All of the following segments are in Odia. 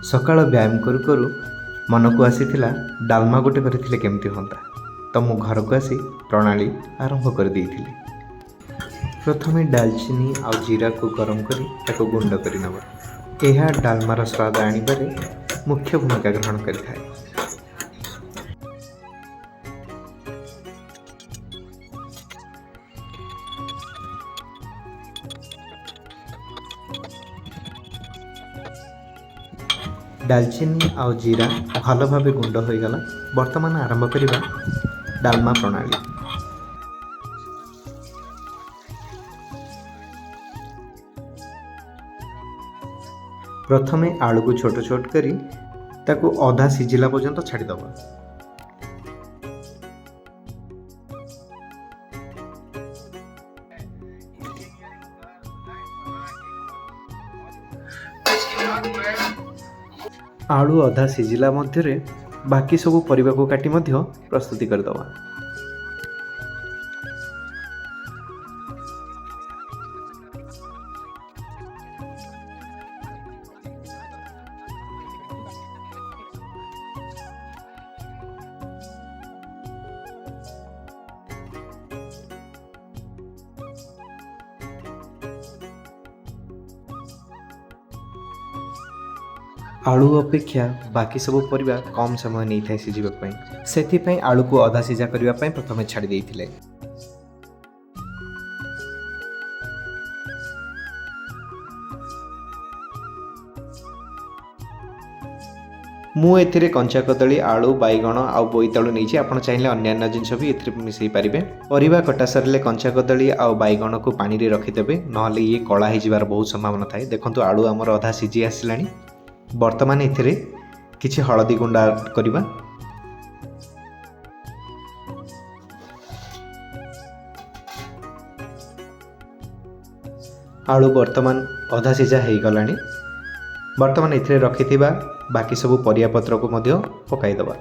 ସକାଳ ବ୍ୟାୟାମ କରୁ କରୁ ମନକୁ ଆସିଥିଲା ଡାଲମା ଗୋଟେ କରିଥିଲେ କେମିତି ହୁଅନ୍ତା। ତ ମୁଁ ଘରକୁ ଆସି ପ୍ରଣାଳୀ ଆରମ୍ଭ କରିଦେଇଥିଲି। ପ୍ରଥମେ ଡାଲଚିନି ଆଉ ଜିରାକୁ ଗରମ କରି ତାକୁ ଗୁଣ୍ଡ କରି ନେବା। ଏହା ଡାଲମାର ସ୍ୱାଦ ଆଣିବାରେ ମୁଖ୍ୟ ଭୂମିକା ଗ୍ରହଣ କରିଥାଏ। ଡାଲଚିନି ଆଉ ଜିରା ଭଲ ଭାବେ ଗୁଣ୍ଡ ହୋଇଗଲା। ବର୍ତ୍ତମାନ ଆରମ୍ଭ କରିବା ଡାଲମା ପ୍ରଣାଳୀ। ପ୍ରଥମେ ଆଳୁକୁ ଛୋଟ ଛୋଟ କରି ତାକୁ ଅଧା ସିଝିଲା ପର୍ଯ୍ୟନ୍ତ ଛାଡ଼ିଦେବା। ଆଳୁ ଅଧା ସିଝିଲା ମଧ୍ୟରେ ବାକି ସବୁ ପରିବାକୁ କାଟି ମଧ୍ୟ ପ୍ରସ୍ତୁତି କରିଦେବା। ଆଳୁ ଅପେକ୍ଷା ବାକି ସବୁ ପରିବା କମ୍ ସମୟ ନେଇଥାଏ ସିଝିବା ପାଇଁ। ସେଥିପାଇଁ ଆଳୁକୁ ଅଧା ସିଝା କରିବା ପାଇଁ ପ୍ରଥମେ ଛାଡ଼ି ଦେଇଥିଲେ। ମୁଁ ଏଥିରେ କଞ୍ଚା କଦଳୀ, ଆଳୁ, ବାଇଗଣ ଆଉ ବୋଇତାଳୁ ନେଇଛି। ଆପଣ ଚାହିଁଲେ ଅନ୍ୟାନ୍ୟ ଜିନିଷ ବି ଏଥିରେ ମିଶାଇ ପାରିବେ। ପରିବା କଟା ସରିଲେ କଞ୍ଚା କଦଳୀ ଆଉ ବାଇଗଣକୁ ପାଣିରେ ରଖିଦେବେ, ନହେଲେ ଇଏ କଳା ହେଇଯିବାର ବହୁତ ସମ୍ଭାବନା ଥାଏ। ଦେଖନ୍ତୁ ଆଳୁ ଆମର ଅଧା ସିଝି ଆସିଲାଣି। ବର୍ତ୍ତମାନ ଏଥିରେ କିଛି ହଳଦୀ ଗୁଣ୍ଡ ଆଡ୍ କରିବା। ଆଳୁ ବର୍ତ୍ତମାନ ଅଧା ସିଝା ହେଇଗଲାଣି। ବର୍ତ୍ତମାନ ଏଥିରେ ରଖିଥିବା ବାକି ସବୁ ପରିବା ପତ୍ରକୁ ମଧ୍ୟ ପକାଇଦେବା।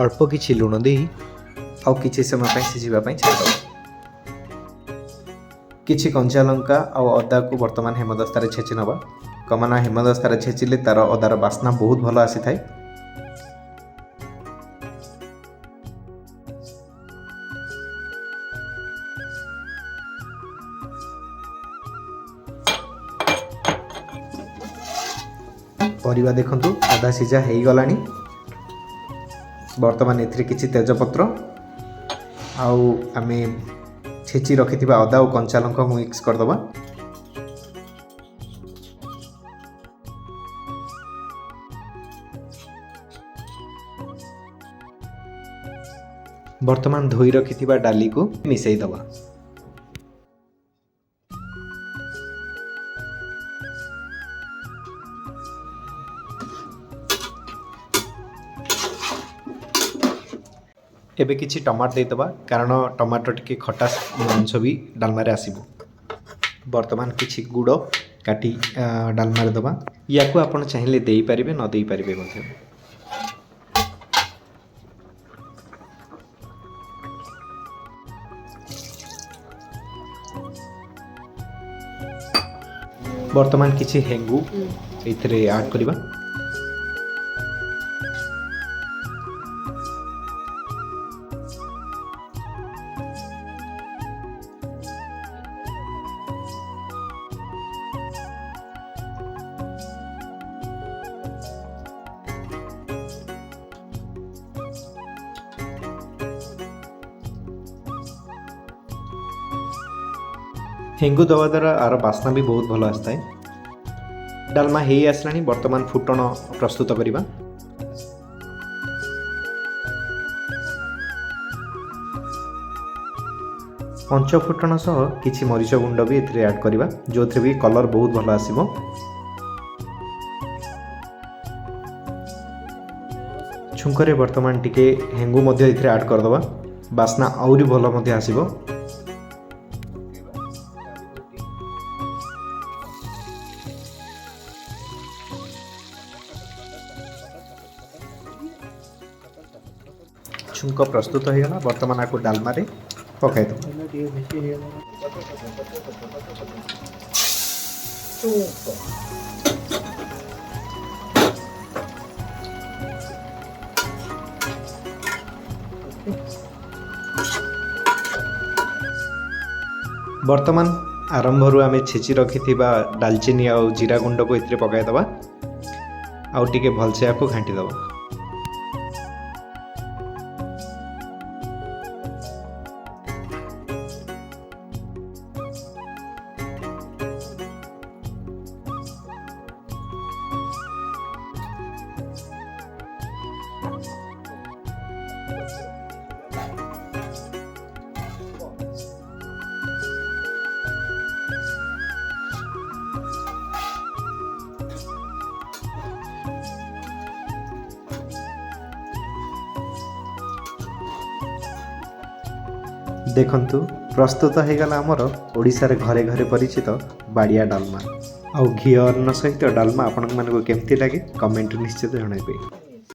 ଅଳ୍ପ କିଛି ଲୁଣ ଦେଇ ଆଉ କିଛି ସମୟ ପାଇଁ ସିଝିବା ପାଇଁ ଛାଡ଼ିଦେବା। କିଛି କଞ୍ଚା ଲଙ୍କା ଆଉ ଅଦାକୁ ବର୍ତ୍ତମାନ ହେମଦସ୍ତାରେ ଛେଚି ନେବା। କମନା ହେମଦସ୍ତାରେ ଛେଚିଲେ ତାର ଅଦାର ବାସ୍ନା ବହୁତ ଭଲ ଆସିଥାଏ। ପରିବା ଦେଖନ୍ତୁ ଅଧା ସିଝା ହେଇଗଲାଣି। ବର୍ତ୍ତମାନ ଏଥିରେ କିଛି ତେଜପତ୍ର ଆଉ ଆମେ ଛେଚି ରଖିଥିବା ଅଦା ଓ କଞ୍ଚା ଲଙ୍କାକୁ ମିକ୍ସ କରିଦେବା। ବର୍ତ୍ତମାନ ଧୋଇ ରଖିଥିବା ଡାଲିକୁ ମିଶାଇ ଦେବା। ଏବେ କିଛି ଟମାଟୋ ଦେଇଦେବା, କାରଣ ଟମାଟୋ ଟିକେ ଖଟା ଅଂଶ ବି ଡାଲମାରେ ଆସିବ। ବର୍ତ୍ତମାନ କିଛି ଗୁଡ଼ କାଟି ଡାଲମାରେ ଦେବା। ୟାକୁ ଆପଣ ଚାହିଁଲେ ଦେଇପାରିବେ, ନ ଦେଇପାରିବେ ମଧ୍ୟ। ବର୍ତ୍ତମାନ କିଛି ହେଙ୍ଗୁ ଏଥିରେ ଆଡ୍ କରିବା। ହେଙ୍ଗୁ ଦେବା ଦ୍ୱାରା ଆର ବାସ୍ନା ବି ବହୁତ ଭଲ ଆସିଥାଏ। ଡାଲମା ହେଇ ଆସିଲାଣି। ବର୍ତ୍ତମାନ ଫୁଟଣ ପ୍ରସ୍ତୁତ କରିବା। ପଞ୍ଚ ଫୁଟଣ ସହ କିଛି ମରିଚ ଗୁଣ୍ଡ ବି ଏଥିରେ ଆଡ୍ କରିବା, ଯେଉଁଥିରେ ବି କଲର୍ ବହୁତ ଭଲ ଆସିବ। ଛୁଙ୍କରେ ବର୍ତ୍ତମାନ ଟିକେ ହେଙ୍ଗୁ ମଧ୍ୟ ଏଥିରେ ଆଡ୍ କରିଦେବା, ବାସ୍ନା ଆହୁରି ଭଲ ମଧ୍ୟ ଆସିବ। ଛୁଙ୍କ ପ୍ରସ୍ତୁତ ହୋଇଗଲା। ବର୍ତ୍ତମାନ ଆକୁ ଡାଲମାରେ ପକାଇଦେବା। ବର୍ତ୍ତମାନ ଆରମ୍ଭରୁ ଆମେ ଛେଚି ରଖିଥିବା ଡାଲଚିନି ଆଉ ଜିରା ଗୁଣ୍ଡକୁ ଏଥିରେ ପକାଇଦେବା ଆଉ ଟିକେ ଭଲସେ ଆକୁ ଘାଣ୍ଟିଦେବା। ଦେଖନ୍ତୁ ପ୍ରସ୍ତୁତ ହୋଇଗଲା ଆମର ଓଡ଼ିଶାରେ ଘରେ ଘରେ ପରିଚିତ ବାଡ଼ିଆ ଡାଲମା। ଆଉ ଘିଅ ଅନ୍ନ ସହିତ ଡାଲମା ଆପଣମାନଙ୍କୁ କେମିତି ଲାଗେ କମେଣ୍ଟରେ ନିଶ୍ଚିତ ଜଣାଇବେ।